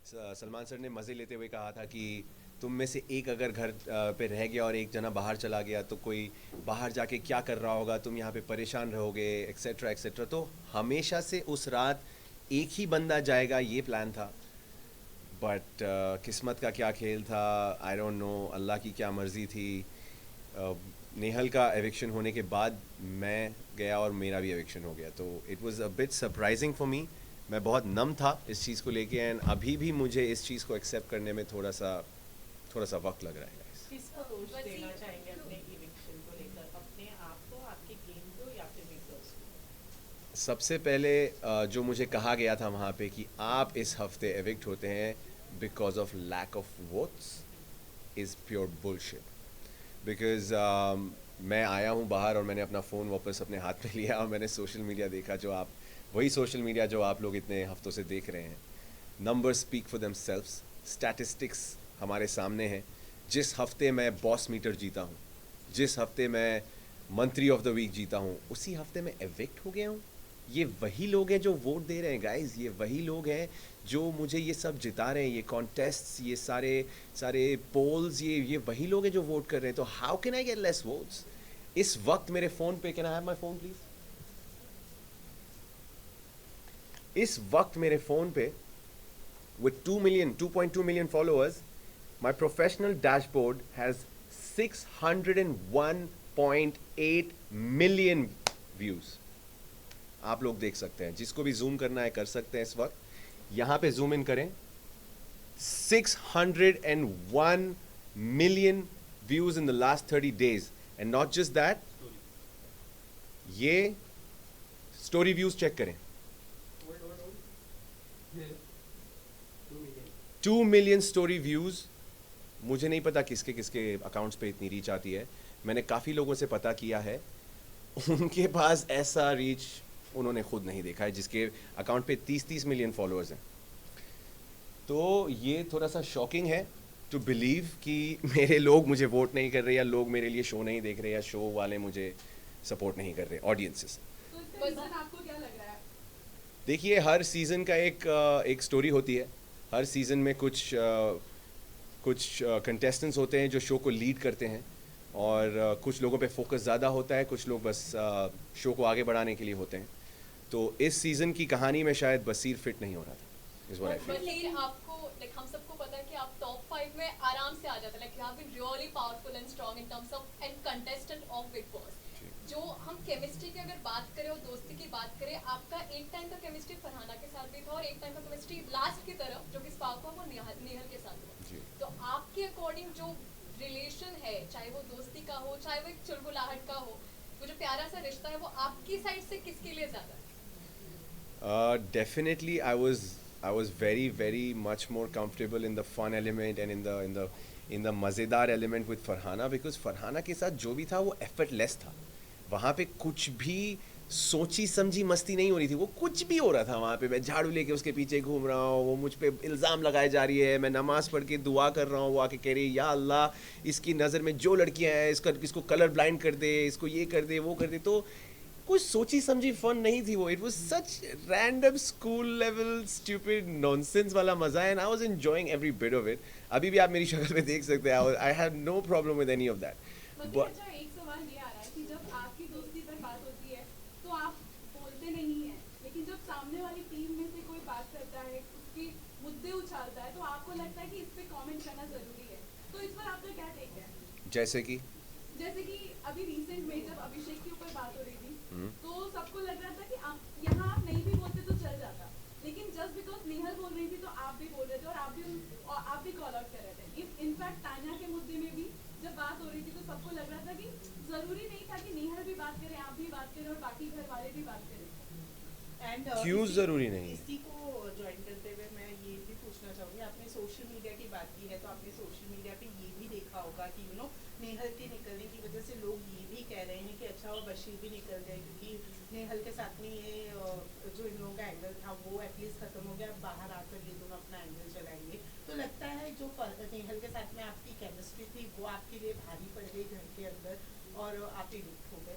Salman sir ने मज़े लेते हुए कहा था कि तुम में से एक अगर घर पे रह गया और एक जना बाहर चला गया तो कोई बाहर जाके क्या कर रहा होगा, तुम यहाँ पे परेशान रहोगे, एक्सेट्रा एक्सेट्रा। तो हमेशा से उस रात एक ही बंदा जाएगा ये प्लान था। बट किस्मत का क्या खेल था, आई डोंट नो, अल्लाह की क्या मर्ज़ी थी। नेहल का एविक्शन होने के बाद मैं गया और मेरा भी एविक्शन हो गया, तो it was a bit surprising for me. मैं बहुत नम था इस चीज़ को लेके, एंड अभी भी मुझे इस चीज़ को एक्सेप्ट करने में थोड़ा सा वक्त लग रहा है guys। किसको दोष देना चाहेंगे अपने इविक्शन को लेकर, अपने आप को, आपके गेम को, या फिर बिग बॉस को? सबसे पहले जो मुझे कहा गया था वहाँ पे कि आप इस हफ्ते एविक्ट होते हैं because of lack of votes, is pure bullshit. Because मैं आया हूँ बाहर और मैंने अपना फ़ोन वापस अपने हाथ में लिया और मैंने सोशल मीडिया देखा, जो आप वही सोशल मीडिया जो आप लोग इतने हफ्तों से देख रहे हैं। Numbers speak for them selves, statistics हमारे सामने हैं। जिस हफ्ते मैं बॉस मीटर जीता हूँ, जिस हफ्ते मैं मंत्री ऑफ द वीक जीता हूँ, उसी हफ्ते मैं एविक्ट हो गया हूँ। ये वही लोग हैं जो वोट दे रहे हैं गाइस, ये वही लोग हैं जो मुझे ये सब जिता रहे हैं, ये कॉन्टेस्ट्स, ये सारे सारे पोल्स, ये वही लोग हैं जो वोट कर रहे हैं। तो how can I get less votes? इस वक्त मेरे फ़ोन पे, can I have my phone please? इस वक्त मेरे फ़ोन पे with 2.2 million followers, my professional dashboard has 601.8 million views. आप लोग देख सकते हैं, जिसको भी जूम करना है कर सकते हैं। इस वक्त यहाँ पे जूम इन करें, 601 million views in the last 30 days. And not just that, ये स्टोरी व्यूज चेक करें, 2 मिलियन स्टोरी व्यूज़। मुझे नहीं पता किसके किसके अकाउंट्स पे इतनी रीच आती है। मैंने काफ़ी लोगों से पता किया है, उनके पास ऐसा रीच उन्होंने खुद नहीं देखा है, जिसके अकाउंट पे 30-30 मिलियन फॉलोअर्स हैं। तो ये थोड़ा सा शॉकिंग है टू बिलीव कि मेरे लोग मुझे वोट नहीं कर रहे, या लोग मेरे लिए शो नहीं देख रहे, या शो वाले मुझे सपोर्ट नहीं कर रहे, ऑडियंसेस। तो इसका रीजन आपको क्या लग रहा है? देखिए, हर सीज़न का एक स्टोरी होती है। हर सीज़न में कुछ कंटेस्टेंट्स होते हैं जो शो को लीड करते हैं, और कुछ लोगों पे फोकस ज़्यादा होता है, कुछ लोग बस शो को आगे बढ़ाने के लिए होते हैं। तो इस सीज़न की कहानी में शायद बसीर फिट नहीं हो रहा था, इस व्हाट आई फील। बसीर, आपको लाइक हम सबको पता है कि आप टॉप 5 में आराम से आ जाते हैं, like you have been really powerful and strong in terms of and contestant of Bigg Boss. जो हम केमिस्ट्री की अगर बात करें और दोस्ती की बात करें, आपका एक टाइम का केमिस्ट्री फरहाना के साथ भी था, और एक टाइम का केमिस्ट्री लास्ट की तरफ जो कि स्पार्क हुआ वो नेहल के साथ जी। हुआ। तो आपके अकॉर्डिंग जो रिलेशन है, चाहे वो दोस्ती का हो, चाहे वो एक चुलबुलाहट का हो, वो जो प्यारा सा रिश्ता है, वो आपकी साइड से किसके लिए ज्यादा है? Definitely, I was very much more comfortable in the fun element and in the मज़ेदार element with Farhana, because Farhana के साथ जो भी था वो effortless था। वहाँ पे कुछ भी सोची समझी मस्ती नहीं हो रही थी, वो कुछ भी हो रहा था वहाँ पे। मैं झाड़ू लेके उसके पीछे घूम रहा हूँ, वो मुझ पे इल्ज़ाम लगाए जा रही है, मैं नमाज़ पढ़ के दुआ कर रहा हूँ, वो आके कह रही है या अल्लाह इसकी नज़र में जो लड़कियाँ हैं इसको कलर ब्लाइंड कर दे, इसको ये कर दे, वो कर दे। तो कुछ सोची समझी फन नहीं थी वो। It was such random school level stupid nonsense वाला मजा है, and I was enjoying every bit of it. अभी भी आप मेरी शक्ल पे देख सकते हैं, I have no problem with any of that. मगर बट अच्छा, एक सवाल ये आ रहा है कि जब आपकी दोस्ती पर बात होती है तो आप बोलते नहीं हैं, लेकिन जब सामने वाली टीम में से कोई बात करता है, उसके मुद्दे उछालता है, तो आपको लगता है कि इस पे कमेंट करना जरूरी है। तो इस पर आपका क्या टेक है? जैसे कि जैसे कि अभी रिसेंट में जब अभिषेक के ऊपर बात हो रही थी, हम्म, तो सबको लग रहा था कि आप यहाँ आप नहीं भी बोलते तो चल जाता, लेकिन जस्ट बिकॉज नेहल बोल रही थी तो आप भी बोल रहे थे, और आप भी कॉल आउट कर रहे थे। इनफैक्ट तान्या के मुद्दे में भी जब बात हो रही थी तो सबको लग रहा था कि जरूरी नहीं था कि नेहल भी बात करे, आप भी बात करें, और बाकी घर वाले भी बात करें। एंड क्यों ज़रूरी नहीं? इसी को ज्वाइन करते हुए मैं ये भी पूछना चाहूँगी, आपने सोशल मीडिया की बात की है, तो आपने सोशल मीडिया पे ये भी देखा होगा कि नेहल के निकलने की वजह से लोग ये भी कह रहे हैं कि अच्छा वो बशीर भी निकल जाए, क्योंकि नेहल के साथ में ये जो इन लोगों का एंगल था वो एटलीस्ट खत्म हो गया, अब बाहर आकर ये दोनों अपना एंगल चलाएंगे। तो लगता है जो नेहल के साथ में आपकी केमिस्ट्री थी वो आपके लिए भारी पड़ गई घर के अंदर, और आप इविक्ट हो गए।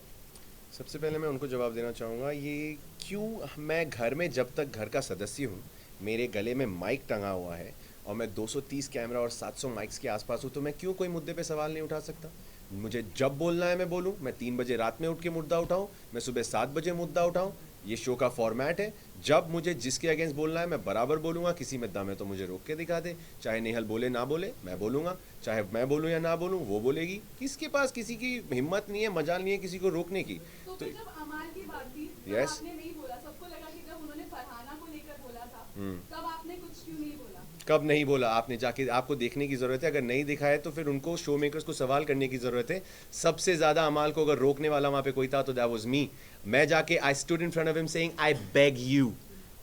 सबसे पहले मैं उनको जवाब देना चाहूँगा, ये क्यों मैं घर में जब तक घर का सदस्य हूँ, मेरे गले में माइक टंगा हुआ है और मैं 230 कैमरा और 700 माइक्स के आसपास हूँ, तो मैं क्यों कोई मुद्दे पे सवाल नहीं उठा सकता? मुझे जब बोलना है मैं बोलूँ, मैं 3 बजे रात में उठ के मुद्दा उठाऊँ, मैं सुबह 7 बजे मुद्दा उठाऊँ। ये शो का फॉर्मेट है, जब मुझे जिसके अगेंस्ट बोलना है मैं बराबर बोलूँगा। किसी में दम है तो मुझे रोक के दिखा दे, चाहे नेहल बोले ना बोले मैं बोलूँगा, चाहे मैं बोलूँ या ना बोलूँ वो बोलेगी। किसके पास किसी की हिम्मत नहीं है, मजाल नहीं है किसी को रोकने की। तो फिर जब अमाल की बात थी तब Yes. आपने नहीं बोला, सबको लगा कि जब उन्होंने फरहाना को लेकर बोला था तब आपने कुछ क्यों नहीं बोला? कब नहीं बोला आपने? जाके आपको देखने की ज़रूरत है, अगर नहीं दिखा है तो फिर उनको शो मेकर्स को सवाल करने की ज़रूरत है। सबसे ज़्यादा अमाल को अगर रोकने वाला वहाँ पे कोई था तो दैट वाज मी। मैं जाके I stood in front of him saying I beg you,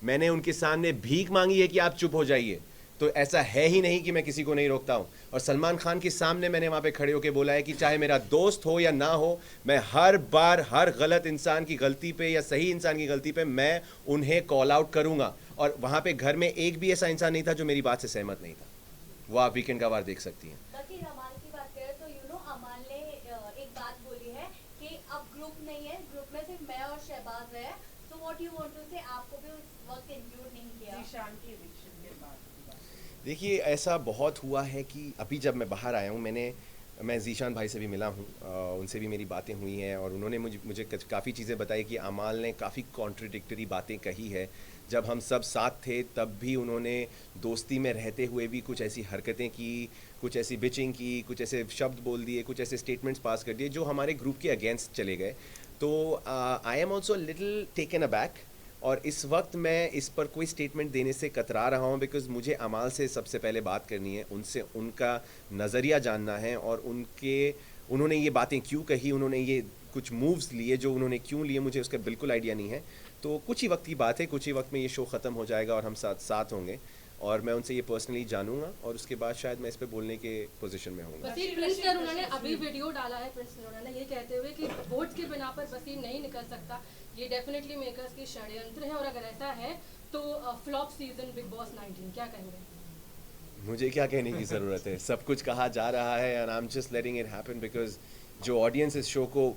मैंने उनके सामने भीख मांगी है कि आप चुप हो जाइए। तो ऐसा है ही नहीं कि मैं किसी को नहीं रोकता हूँ। और सलमान खान के सामने मैंने वहाँ पे खड़े होकर बोला है कि चाहे मेरा दोस्त हो या ना हो, मैं हर बार हर गलत इंसान की गलती पे या सही इंसान की गलती पे मैं उन्हें कॉल आउट करूँगा। और वहाँ पे घर में एक भी ऐसा इंसान नहीं था जो मेरी बात से सहमत नहीं था। वो आप वीकेंड का वार देख सकती हैं। बाकी अमाल की बात करें तो अमाल ने एक बात बोली है कि अब ग्रुप नहीं है, ग्रुप में सिर्फ मैं और शहबाज है। तो व्हाट यू वांट टू से, आपको भी उस वक्त इंक्लूड नहीं किया? जीशान की एविक्शन के बाद की बात। देखिए ऐसा बहुत हुआ है कि अभी जब मैं बाहर आया हूँ मैं जीशान भाई से भी मिला हूँ, उनसे भी मेरी बातें हुई हैं और उन्होंने मुझे काफ़ी चीज़ें बताई कि अमाल ने काफ़ी कॉन्ट्रडिक्टरी बातें कही है। जब हम सब साथ थे तब भी उन्होंने दोस्ती में रहते हुए भी कुछ ऐसी हरकतें की, कुछ ऐसी बिचिंग की, कुछ ऐसे शब्द बोल दिए, कुछ ऐसे स्टेटमेंट्स पास कर दिए जो हमारे ग्रुप के अगेंस्ट चले गए। तो I am also little taken aback और इस वक्त मैं इस पर कोई स्टेटमेंट देने से कतरा रहा हूँ बिकॉज़ मुझे अमाल से सबसे पहले बात करनी है, उनसे उनका नज़रिया जानना है और उन्होंने ये बातें क्यों कही, उन्होंने ये कुछ मूव्स लिए जो उन्होंने क्यों लिए, मुझे उसका बिल्कुल आइडिया नहीं है। तो कुछ ही वक्त की बात है, कुछ ही वक्त में ये शो ख़त्म हो जाएगा और हम साथ होंगे और मैं उनसे ये पर्सनली जानूंगा और उसके बाद शायद मैं इस पे बोलने के पोजीशन में होऊंगा। बसीर प्रिंस नरूला ने अभी वीडियो डाला है, प्रिंस नरूला ने ये कहते हुए कि वोट के बिना पर बसीर नहीं निकल सकता, ये डेफिनेटली मेकर्स की षड्यंत्र है और अगर ऐसा है तो फ्लॉप सीजन बिग बॉस 19, क्या कहेंगे? मुझे क्या कहने की ज़रूरत है, सब कुछ कहा जा रहा है and I am just letting it happen because जो ऑडियंस इस शो को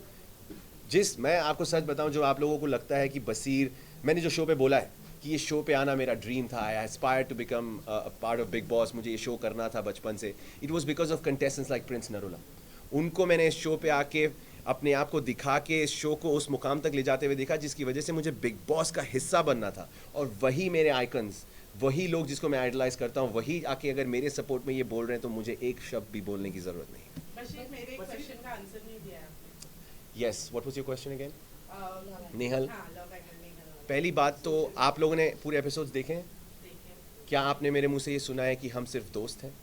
मैं आपको सच बताऊं, जो आप लोगों को लगता है कि बसीर, मैंने जो शो पे बोला है कि ये शो पे आना मेरा ड्रीम था, I aspire to become part of Bigg Boss, मुझे ये शो करना था बचपन से, it was because of contestants like Prince Narula. उनको मैंने इस शो पे आके अपने आप को दिखा के इस शो को उस मुकाम तक ले जाते हुए देखा जिसकी वजह से मुझे बिग बॉस का हिस्सा बनना था। और वही मेरे आइकन्स, वही लोग जिसको मैं आइडलाइज करता हूँ, वही आके अगर मेरे सपोर्ट में ये बोल रहे हैं तो मुझे एक शब्द भी बोलने की ज़रूरत नहीं। बशीर, मेरे क्वेश्चन का आंसर नहीं दिया आपने। Yes, what was your question again? Nehal, हाँ, लव एंगल नेहल। पहली बात तो आप लोगों ने पूरे एपिसोड्स देखे हैं? देखिए, क्या आपने मेरे मुंह से ये सुना है कि हम सिर्फ दोस्त हैं?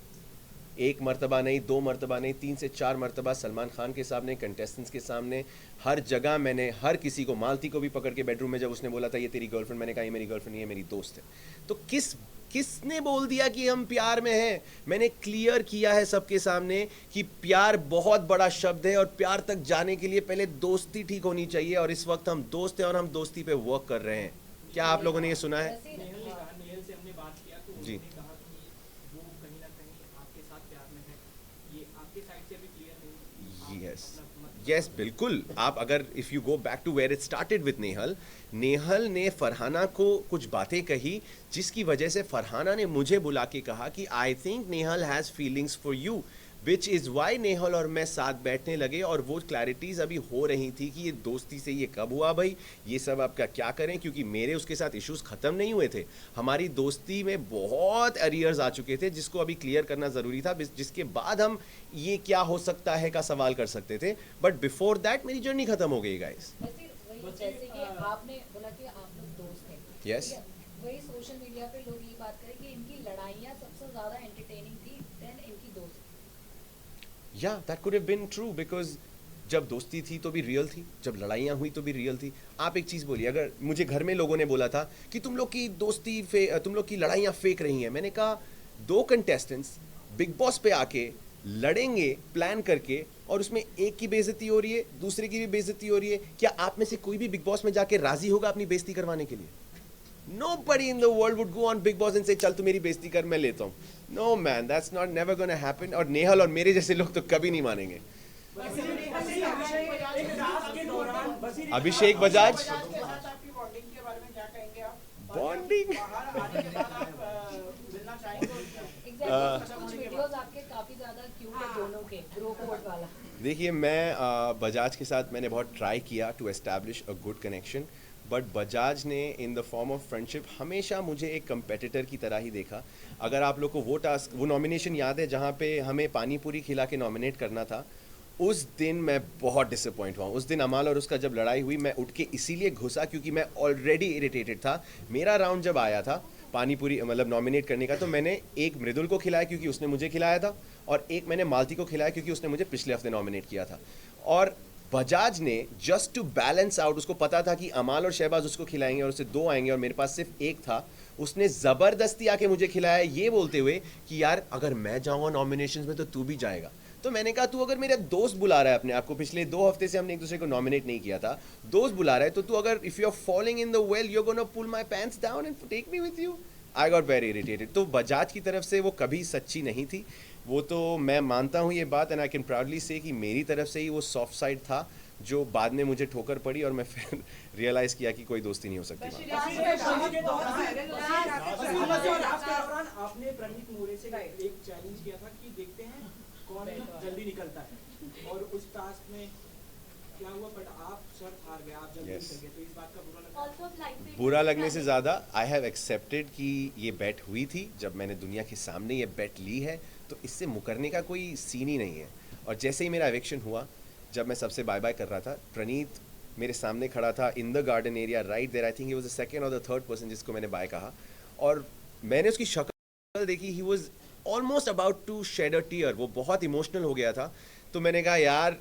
एक मर्तबा नहीं, 2 मर्तबा नहीं, 3 से 4 मर्तबा सलमान खान के सामने, कंटेस्टेंट्स के सामने, हर जगह मैंने हर किसी को, मालती को भी पकड़ के बेडरूम में जब उसने बोला था ये तेरी गर्लफ्रेंड, मैंने कहा ये मेरी गर्लफ्रेंड नहीं है, मेरी दोस्त है। तो किसने बोल दिया कि हम प्यार में हैं? मैंने क्लियर किया है सबके सामने कि प्यार बहुत बड़ा शब्द है और प्यार तक जाने के लिए पहले दोस्ती ठीक होनी चाहिए और इस वक्त हम दोस्त हैं और हम दोस्ती पे वर्क कर रहे हैं। क्या आप लोगों ने ये सुना है? नेहल से हमने बात किया तो जी। उन्होंने कहा कि वो कहीं ना कहीं आपके साथ प्यार में है, ये आपके साइड से भी क्लियर नहीं। यस, बिल्कुल। आप अगर if you go back to where it started with Nehal ने फरहाना को कुछ बातें कही जिसकी वजह से फरहाना ने मुझे बुला के कहा कि I think Nehal has feelings for you, which is why Nehal और मैं साथ बैठने लगे और वो क्लैरिटीज़ अभी हो रही थी कि ये दोस्ती से ये कब हुआ भाई, ये सब आपका क्या करें, क्योंकि मेरे उसके साथ इश्यूज़ ख़त्म नहीं हुए थे, हमारी दोस्ती में बहुत एरियर्स आ चुके थे जिसको अभी क्लियर करना ज़रूरी था, जिसके बाद हम ये क्या हो सकता है का सवाल कर सकते थे, बट बिफोर दैट मेरी जर्नी ख़त्म हो गई गाइस। जैसे कि आपने बोला कि आप लोग दोस्त हैं, Yes. ठीक है? वही सोशल मीडिया पे लोग ये बात करें कि इनकी लड़ाइयाँ सबसे ज़्यादा एंटरटेनिंग थी देन इनकी दोस्ती। या that could have been true because जब दोस्ती थी तो भी रियल थी, जब लड़ाइयाँ हुई तो भी रियल थी। आप एक चीज़ बोलिए, अगर मुझे घर में लोगों ने बोला था कि तुम लोग की दोस्ती तुम लोग की लड़ाइयाँ फेक रही हैं, मैंने कहा 2 कंटेस्टेंट्स बिग बॉस पे आके लड़ेंगे प्लान करके और उसमें एक की बेइज्जती हो रही है, दूसरे की भी बेइज्जती हो रही है, क्या आप में से कोई भी बिग बॉस में जाके राजी होगा अपनी बेइज्जती करवाने के लिए? Nobody in the world would go on Big Boss and say चल तू मेरी बेइज्जती कर, मैं लेता हूँ। No man, that's not never gonna happen। और नेहल और मेरे जैसे लोग तो कभी नहीं मानेंगे। अभिषेक बजाज, बॉन्डिंग बाहर आने के बाद आप मिलना चाहेंगे एग्जैक्टली कुछ वीडियोस आपके काफी ज्यादा क्यूट है दोनों के ग्रो कोड वाला। देखिए मैं बजाज के साथ मैंने बहुत ट्राई किया to establish a good connection, but Bajaj ने in the form of friendship हमेशा मुझे एक कंपेटिटर की तरह ही देखा। अगर आप लोग को वो नॉमिनेशन याद है जहाँ पे हमें पानी पूरी खिला के नॉमिनेट करना था, उस दिन मैं बहुत डिसअपॉइंट हुआ। उस दिन अमाल और उसका जब लड़ाई हुई, मैं उठ के इसीलिए घुसा क्योंकि मैं ऑलरेडी इरिटेटेड था। मेरा राउंड जब आया था पानी पूरी मतलब नॉमिनेट करने का, तो मैंने एक मृदुल को खिलाया क्योंकि उसने मुझे खिलाया था, और एक मैंने मालती को खिलाया क्योंकि उसने मुझे पिछले हफ्ते नॉमिनेट किया था। और बजाज ने जस्ट टू बैलेंस आउट, उसको पता था कि अमाल और शहबाज उसको खिलाएंगे और उससे 2 आएंगे और मेरे पास सिर्फ एक था, उसने ज़बरदस्ती आके मुझे खिलाया ये बोलते हुए कि यार अगर मैं जाऊँगा नॉमिनेशंस में तो तू भी जाएगा। तो मैंने कहा तू अगर मेरा दोस्त बुला रहा है अपने आप को, पिछले 2 हफ्ते से हमने एक दूसरे को नॉमिनेट नहीं किया था, दोस्त बुला रहा है, तो तू अगर if you are following in the well you are gonna pull my pants down and take me with you. I got very irritated. तो बजाज की तरफ से वो कभी सच्ची नहीं थी, वो तो मैं मानता हूँ ये बात, एंड आई कैन प्राउडली से कि मेरी तरफ से ही वो सॉफ्ट साइड था जो बाद में मुझे ठोकर पड़ी और मैं फिर रियलाइज़ किया कि कोई दोस्ती नहीं हो सकती। आपने प्रणीत मोरे से एक चैलेंज किया था कि देखते हैं कौन जल्दी निकलता है, और उस टास्क में क्या हुआ, बट आप शर्त हार गए, आप जल्दी निकल गए, तो इस बात का बुरा लगा? बुरा लगने से ज़्यादा आई हैव एक्सेप्टेड कि ये बेट हुई थी। जब मैंने दुनिया के सामने ये बेट ली है तो इससे मुकरने का कोई सीन ही नहीं है। और जैसे ही मेरा एविक्शन हुआ, जब मैं सबसे बाय बाय कर रहा था, प्रणीत मेरे सामने खड़ा था in the garden area right there. I think he was the second और द थर्ड पर्सन जिसको मैंने बाय कहा, और मैंने उसकी शक्ल देखी, he was almost about to shed a tear, वो बहुत इमोशनल हो गया था। तो मैंने कहा यार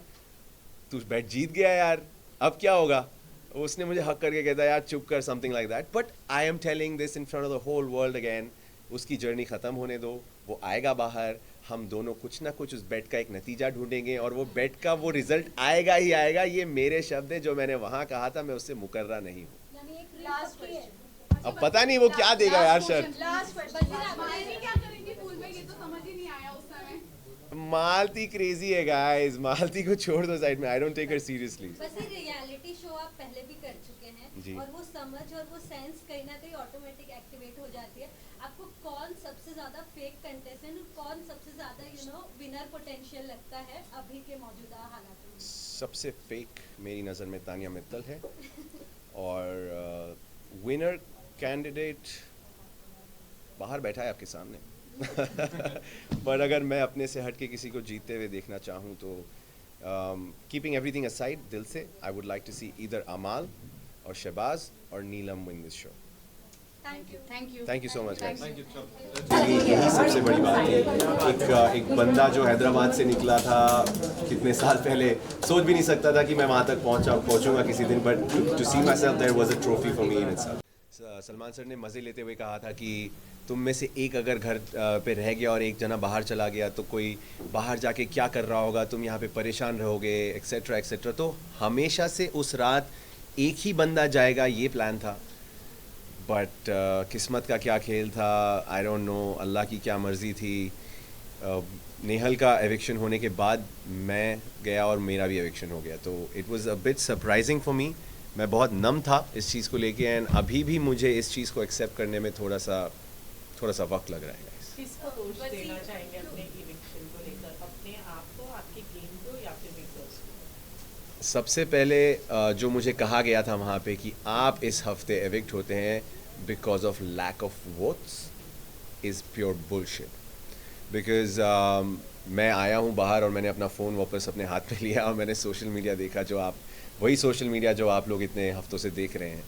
तू बैट जीत गया यार, अब क्या होगा। उसने मुझे हक करके कहता यार चुप कर, something like that. But I am telling this in front of the whole world again, उसकी जर्नी ख़त्म होने दो, वो आएगा बाहर, हम दोनों कुछ ना कुछ उस बेट का एक नतीजा ढूंढेंगे और वो बेट का वो रिजल्ट आएगा ही आएगा। ये मेरे शब्द है जो मैंने वहाँ कहा था, मैं उससे मुकर्रा नहीं हूँ। अब पता नहीं वो क्या देगा यार शर्त। मालती क्रेजी है गाइस, मालती को छोड़ दो साइड में, I don't take her seriously. बस ये रियलिटी शो आप पहले भी कर चुके जी। हैं और वो समझ और वो सेंस कहीं ना कहीं ऑटोमेटिक एक्टिवेट हो जाती है। आपको कौन सबसे ज्यादा फेक कंटेस्टेंट और कौन सबसे ज्यादा विनर पोटेंशियल लगता है अभी के मौजूदा हालात में? सबसे फेक मेरी नज़र में तानिया मित्तल है, और विनर कैंडिडेट बाहर बैठा है आपके सामने। पर अगर मैं अपने से हट के किसी को जीतते हुए देखना चाहूँ तो कीपिंग एवरीथिंग असाइड, दिल से I would like to see either Amaal और शहबाज और Neelam win this show. Thank you so much guys. यही सबसे बड़ी बात है। एक बंदा जो हैदराबाद से निकला था कितने साल पहले, सोच भी नहीं सकता था कि मैं वहाँ तक पहुँचूंगा किसी दिन, but to see myself there was a trophy for me in itself. Salman sir ने मज़े लेते हुए कहा था कि तुम में से एक अगर घर पे रह गया और एक जना बाहर चला गया तो कोई बाहर जाके क्या कर रहा होगा, तुम यहाँ पे परेशान रहोगे एक्सेट्रा एक्सेट्रा। तो हमेशा से उस रात एक ही बंदा जाएगा ये प्लान था, बट किस्मत का क्या खेल था, आई डोंट नो, अल्लाह की क्या मर्ज़ी थी। नेहल का एविक्शन होने के बाद मैं गया और मेरा भी एविक्शन हो गया, तो it was a bit surprising for me. मैं बहुत नम था इस चीज़ को लेके, एंड अभी भी मुझे इस चीज़ को एक्सेप्ट करने में थोड़ा सा वक्त लग रहा है guys। किसको दोष देना चाहेंगे अपने इविक्शन को लेकर, अपने आप को, आपके गेम को, या फिर बिग बॉस को? सबसे पहले जो मुझे कहा गया था वहाँ पे कि आप इस हफ्ते एविक्ट होते हैं because of lack of votes is pure bullshit. Because मैं आया हूँ बाहर और मैंने अपना फ़ोन वापस अपने हाथ में लिया और मैंने सोशल मीडिया देखा, जो आप वही सोशल मीडिया जो आप लोग इतने हफ्तों से देख रहे हैं।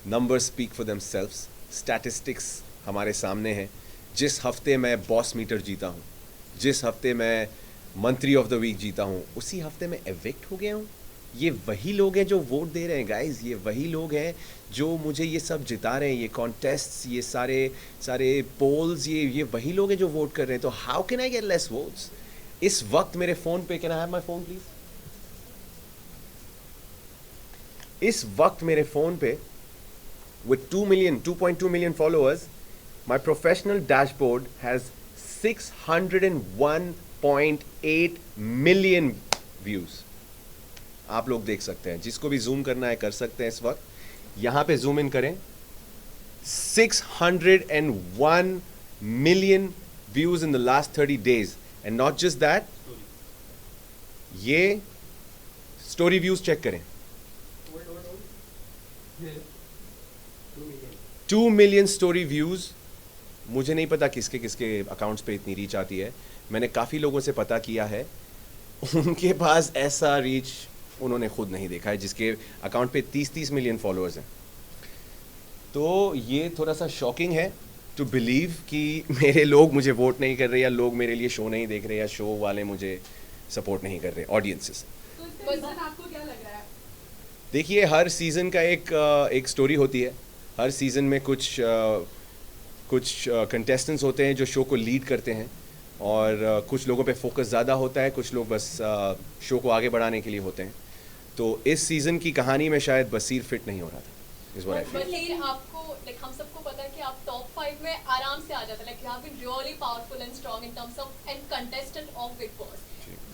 Number speak for them selves, statistics हमारे सामने हैं। जिस हफ्ते मैं बॉस मीटर जीता हूँ, जिस हफ्ते मैं मंत्री ऑफ द वीक जीता हूँ, उसी हफ्ते मैं एविक्ट हो गया हूँ। ये वही लोग हैं जो वोट दे रहे हैं गाइस, ये वही लोग हैं जो मुझे ये सब जिता रहे हैं, ये कॉन्टेस्ट्स, ये सारे पोल्स, ये वही लोग हैं जो वोट कर रहे हैं। तो how can I get less votes? इस वक्त मेरे फ़ोन पे, can I have my phone please? इस वक्त मेरे फ़ोन पे with 2.2 million followers, my professional dashboard has 601.8 million views. आप लोग देख सकते हैं, जिसको भी जूम करना है कर सकते हैं। इस वक्त यहाँ पे जूम इन करें, 601 million views in the last 30 days. And not just that, ये story views check करें. 2 million story views. मुझे नहीं पता किसके किसके अकाउंट्स पे इतनी रीच आती है. मैंने काफ़ी लोगों से पता किया है, उनके पास ऐसा रीच उन्होंने खुद नहीं देखा है, जिसके अकाउंट पे 30-30 मिलियन फॉलोअर्स हैं. तो ये थोड़ा सा शॉकिंग है टू बिलीव कि मेरे लोग मुझे वोट नहीं कर रहे, या लोग मेरे लिए शो नहीं देख रहे, या शो वाले मुझे सपोर्ट नहीं कर रहे, ऑडियंसेस. तो इसका रीजन आपको क्या लग रहा है? देखिए, हर सीज़न का एक स्टोरी होती है. हर सीज़न में कुछ कंटेस्टेंट्स होते हैं जो शो को लीड करते हैं, और कुछ लोगों पे फोकस ज़्यादा होता है, कुछ लोग बस शो को आगे बढ़ाने के लिए होते हैं. तो इस सीज़न की कहानी में शायद बसीर फिट नहीं हो रहा था. इस बार बसीर, आपको लाइक हम सबको पता है कि आप टॉप 5 में आराम से आ जाते हैं. Like you have been really powerful and strong in terms of and contestant of Bigg Boss.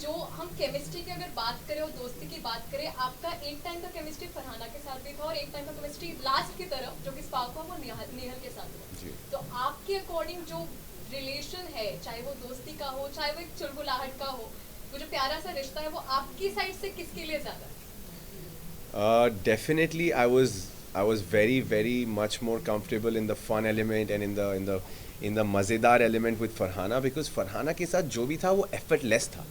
जो हम केमिस्ट्री की अगर बात करें और दोस्ती की बात करें, आपका एक टाइम का केमिस्ट्री फरहाना के साथ भी था, और एक टाइम का केमिस्ट्री लास्ट की तरफ जो कि स्पार्क हुआ वो नेहल के साथ हुआ. तो आपके अकॉर्डिंग जो रिलेशन है, चाहे वो दोस्ती का हो, चाहे वो एक चुलबुलाहट का हो, वो जो प्यारा सा रिश्ता है, वो आपकी साइड से किसके लिए ज़्यादा है? Definitely I was very much more comfortable in the fun element and in the मज़ेदार element with Farhana, because Farhana के साथ जो भी था वो effortless था.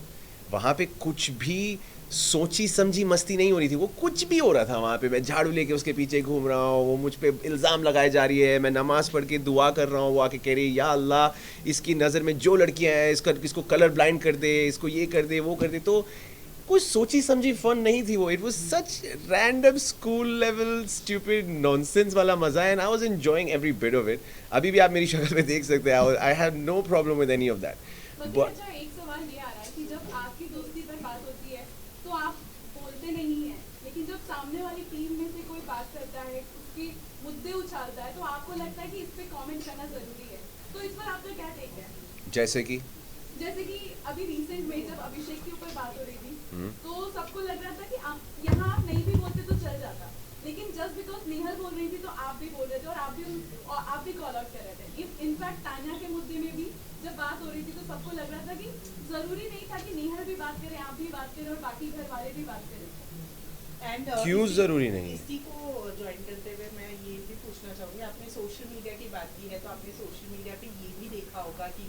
वहाँ पे कुछ भी सोची समझी मस्ती नहीं हो रही थी, वो कुछ भी हो रहा था वहाँ पे. मैं झाड़ू लेके उसके पीछे घूम रहा हूँ, वो मुझ पे इल्ज़ाम लगाए जा रही है, मैं नमाज़ पढ़ के दुआ कर रहा हूँ, वो आके कह रही है या अल्लाह इसकी नज़र में जो लड़कियाँ हैं इसको कलर ब्लाइंड कर दे, इसको ये कर दे, वो कर दे. तो कुछ सोची समझी फन नहीं थी वो. It was such random school level stupid nonsense वाला मजा है, and I was enjoying every bit of it. अभी भी आप मेरी शक्ल पे देख सकते हैं, I have no problem with any of that. अच्छा, एक सवाल ये आ रहा है कि जब आपकी दोस्ती पर बात होती है तो आप बोलते नहीं हैं, लेकिन जब सामने वाली टीम में से कोई बात करता है, उसके मुद्दे उछालता है, तो आपको लगता है कि इस पे कमेंट करना जरूरी है. तो इस पर आपका क्या टेक है? जैसे कि अभी रिसेंट में जब अभिषेक के ऊपर बात हो रही थी, तो सबको लग रहा था कि आप नहीं भी बोलते तो चल जाता, लेकिन जस्ट बिकॉज नेहल बोल रही थी तो आप भी बोल रहे थे, और आप भी कॉल आउट कर रहे थे. इनफैक्ट तान्या के मुद्दे में भी जब बात हो रही थी तो सबको लग रहा था कि जरूरी नहीं था कि नेहल भी बात करे, आप भी बात करें, और बाकी घर वाले भी बात करें. एंड क्यों जरूरी नहीं? इसी को ज्वाइन करते हुए मैं ये भी पूछना चाहूँगी, आपने सोशल मीडिया की बात की है, तो आपने सोशल मीडिया पे ये भी देखा होगा कि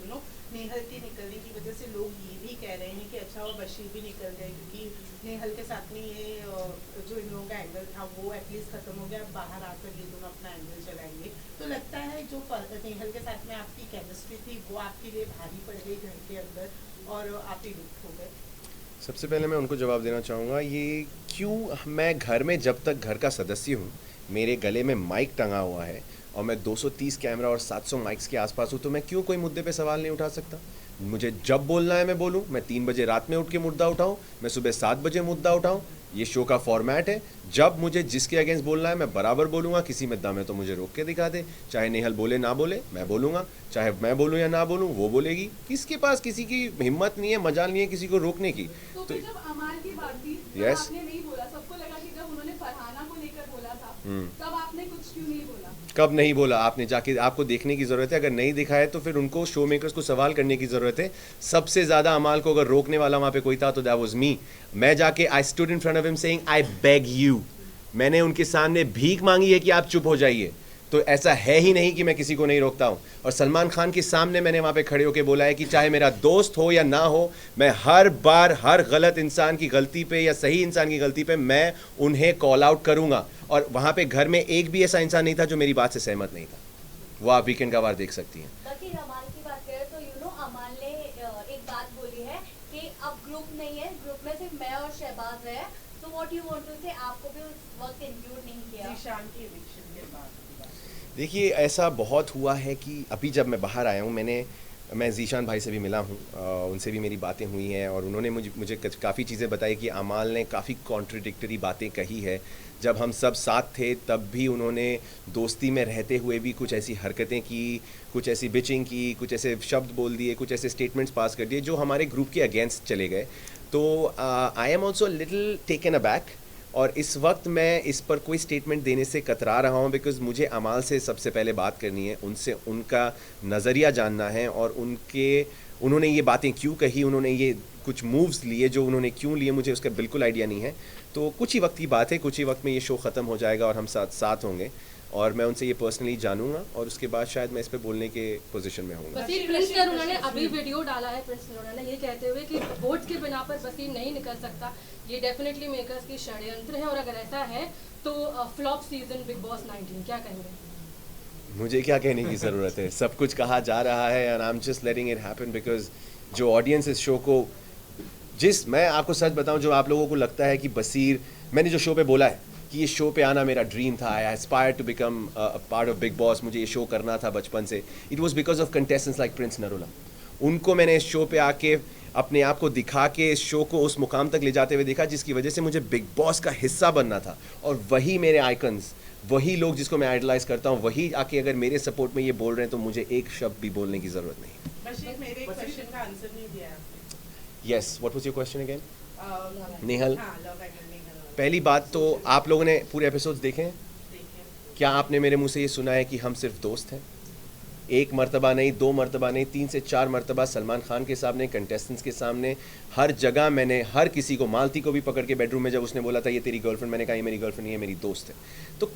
नेहल के निकलने की वजह से लोग ये भी कह रहे हैं कि अच्छा वो बशीर भी निकल जाए, क्योंकि नेहल के साथ में ये जो इन लोगों का एंगल था वो एटलीस्ट खत्म हो गया, बाहर आकर ये दोनों अपना एंगल चलाएंगे. तो लगता है जो नेहल के साथ में आपकी केमिस्ट्री थी वो आपके लिए भारी पड़ गई घर के अंदर, और आप ही लुप्त हो गए. सबसे पहले मैं उनको जवाब देना चाहूँगा, ये क्यों, मैं घर में जब तक घर का सदस्य हूँ, मेरे गले में माइक टंगा हुआ है और मैं 230 कैमरा और 700 माइक्स के आसपास हूँ, तो मैं क्यों कोई मुद्दे पे सवाल नहीं उठा सकता? मुझे जब बोलना है मैं बोलूँ. मैं 3 बजे रात में उठ के मुद्दा उठाऊँ, मैं सुबह 7 बजे मुद्दा उठाऊँ. ये शो का फॉर्मेट है. जब मुझे जिसके अगेंस्ट बोलना है मैं बराबर बोलूँगा. किसी में दम है तो मुझे रोक के दिखा दे. चाहे नेहल बोले ना बोले मैं बोलूँगा, चाहे मैं बोलूँ या ना बोलूँ वो बोलेगी. किसके पास किसी की हिम्मत नहीं है, मजाल नहीं है किसी को रोकने की. तो जब अमाल की बात थी Yes. आपने नहीं बोला, सबको लगा कि जब उन्होंने फरहाना को लेकर बोला था तब आपने कुछ क्यों नहीं बोला? कब नहीं बोला? आपने जाके, आपको देखने की ज़रूरत है. अगर नहीं दिखा है तो फिर उनको, शो मेकर्स को सवाल करने की ज़रूरत है. सबसे ज़्यादा अमाल को अगर रोकने वाला वहाँ पे कोई था तो दैट वाज मी. मैं जाके I stood in front of him saying I beg you. मैंने उनके सामने भीख मांगी है कि आप चुप हो जाइए. तो ऐसा है ही नहीं कि मैं किसी को नहीं रोकता हूँ. और सलमान खान के सामने मैंने वहाँ पे खड़े होकर बोला है कि चाहे मेरा दोस्त हो या ना हो, मैं हर बार हर गलत इंसान की गलती पे या सही इंसान की गलती पे मैं उन्हें कॉल आउट करूँगा. और वहाँ पे घर में एक भी ऐसा इंसान नहीं था जो मेरी बात से सहमत नहीं था. वो आप वीकेंड का वार देख सकती हैं. बाकी अमाल की बात करें तो अमाल ने एक बात बोली है कि अब ग्रुप नहीं है, ग्रुप में सिर्फ मैं और शहबाज है. तो व्हाट यू वांट टू से, आपको भी उस वक्त इंक्लूड नहीं किया? ईशान की एविक्शन के बाद की बात. देखिए, ऐसा बहुत हुआ है कि अभी जब मैं बाहर आया हूँ, मैं ज़ीशान भाई से भी मिला हूँ, उनसे भी मेरी बातें हुई हैं और उन्होंने मुझे काफ़ी चीज़ें बताई कि अमाल ने काफ़ी कॉन्ट्रडिक्टरी बातें कही है. जब हम सब साथ थे तब भी उन्होंने दोस्ती में रहते हुए भी कुछ ऐसी हरकतें की, कुछ ऐसी बिचिंग की, कुछ ऐसे शब्द बोल दिए, कुछ ऐसे स्टेटमेंट्स पास कर दिए जो हमारे ग्रुप के अगेंस्ट चले गए. तो I am also little taken aback. और इस वक्त मैं इस पर कोई स्टेटमेंट देने से कतरा रहा हूँ बिकॉज़ मुझे अमाल से सबसे पहले बात करनी है, उनसे उनका नज़रिया जानना है और उन्होंने ये बातें क्यों कही, उन्होंने ये कुछ मूव्स लिए जो उन्होंने क्यों लिए, मुझे उसका बिल्कुल आइडिया नहीं है। तो कुछ ही वक्त की बात है, कुछ ही वक्त में ये शो ख़त्म हो जाएगा और हम साथ होंगे और मैं उनसे ये पर्सनली जानूंगा और उसके बाद शायद मैं इस पे बोलने के पोजीशन में होऊंगा। वसीम प्रिंस नरूला ने अभी वीडियो डाला है प्रिंस नरूला ने ये कहते हुए कि वोट्स के बिना पर वसीम नहीं निकल सकता, ये डेफिनेटली मेकर्स की षड्यंत्र है और अगर ऐसा है तो फ्लॉप सीजन बिग बॉस 19, क्या कहेंगे? मुझे क्या कहने की ज़रूरत है, सब कुछ कहा जा रहा है and I am just letting it happen because जो ऑडियंस इस शो को मैं आपको सच बताऊं, जो आप लोगों को लगता है कि बसीर, मैंने जो शो पे बोला है कि ये शो पे आना मेरा ड्रीम था, I aspire to become part of Bigg Boss, मुझे ये शो करना था बचपन से, it was because of contestants like Prince Narula. उनको मैंने इस शो पे आके अपने आप को दिखा के इस शो को उस मुकाम तक ले जाते हुए देखा जिसकी वजह से मुझे बिग बॉस का हिस्सा बनना था और वही मेरे आइकन्स, वही लोग जिसको मैं आइडलाइज करता हूँ, वही आके अगर मेरे सपोर्ट में ये बोल रहे हैं तो मुझे एक शब्द भी बोलने की ज़रूरत नहीं। बशीर, मेरे क्वेश्चन का आंसर नहीं दिया आपने। Yes, what was your question again? Nehal, हाँ, लव एंगल नेहल। पहली बात तो आप लोगों ने पूरे एपिसोड्स देखे हैं? क्या आपने मेरे मुंह से ये सुना है कि हम सिर्फ दोस्त हैं? एक मर्तबा नहीं, 2 मर्तबा नहीं, 3 से 4 मर्तबा सलमान खान के सामने, कंटेस्टेंट्स के सामने, हर जगह मैंने हर किसी को, मालती को भी पकड़ के बेडरूम में जब उसने बोला था ये तेरी गर्लफ्रेंड, मैंने कहा ये मेरी गर्लफ्रेंड नहीं है, मेरी दोस्त है। तो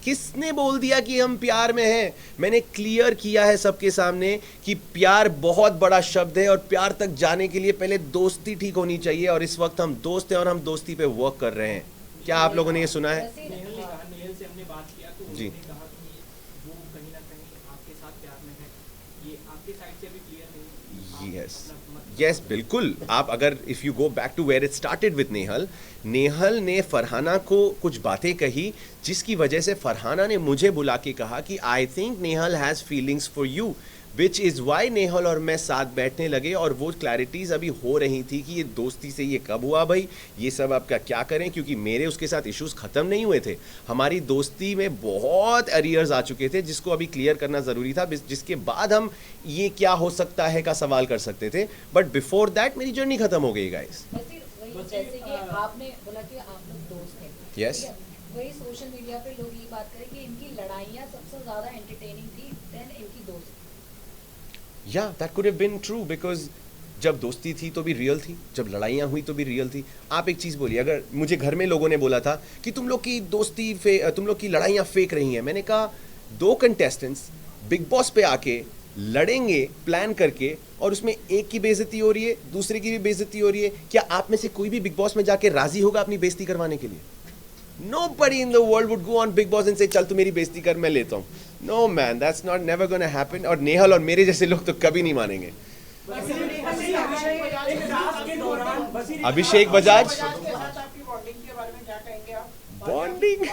किसने बोल दिया कि हम प्यार में हैं? मैंने क्लियर किया है सबके सामने कि प्यार बहुत बड़ा शब्द है और प्यार तक जाने के लिए पहले दोस्ती ठीक होनी चाहिए और इस वक्त हम दोस्त हैं और हम दोस्ती पे वर्क कर रहे हैं। क्या आप लोगों ने ये सुना है? नेहल से हमने बात किया तो जी। उन्होंने कहा कि वो कहीं ना कहीं आपके साथ प्यार में है, ये आपके साइड से भी क्लियर नहीं है। यस यस, बिल्कुल। आप अगर if you go back to where it started with Nehal ने फरहाना को कुछ बातें कही जिसकी वजह से फरहाना ने मुझे बुला के कहा कि I think Nehal has feelings for you, which is why Nehal और मैं साथ बैठने लगे और वो क्लैरिटीज़ अभी हो रही थी कि ये दोस्ती से ये कब हुआ भाई, ये सब आपका क्या करें, क्योंकि मेरे उसके साथ इश्यूज़ ख़त्म नहीं हुए थे, हमारी दोस्ती में बहुत अरियर्स आ चुके थे जिसको अभी क्लियर करना ज़रूरी था, जिसके बाद हम ये क्या हो सकता है का सवाल कर सकते थे, बट बिफोर दैट मेरी जर्नी ख़त्म हो गई गाइस। जैसे कि आपने बोला कि आप लोग दोस्त हैं, Yes. वही सोशल मीडिया पे लोग ये बात करें कि इनकी लड़ाइयाँ सबसे ज़्यादा एंटरटेनिंग थी देन इनकी दोस्ती। या that could have been true because जब दोस्ती थी तो भी रियल थी, जब लड़ाइयाँ हुई तो भी रियल थी। आप एक चीज़ बोलिए, अगर मुझे घर में लोगों ने बोला था कि तुम लोग की दोस्ती तुम लोग की लड़ाइयाँ फेक रही हैं, मैंने कहा 2 कंटेस्टेंट्स बिग बॉस पे आके लड़ेंगे प्लान करके और उसमें एक की बेइज्जती हो रही है, दूसरे की भी बेइज्जती हो रही है, क्या आप में से कोई भी बिग बॉस में जाके राजी होगा अपनी बेइज्जती करवाने के लिए? Nobody in the world would go on Big Boss and say चल तू मेरी बेइज्जती कर, मैं लेता हूँ। No man, that's not never gonna happen। और नेहल और मेरे जैसे लोग तो कभी नहीं मानेंगे। अभिषेक बजाज, बॉन्डिंग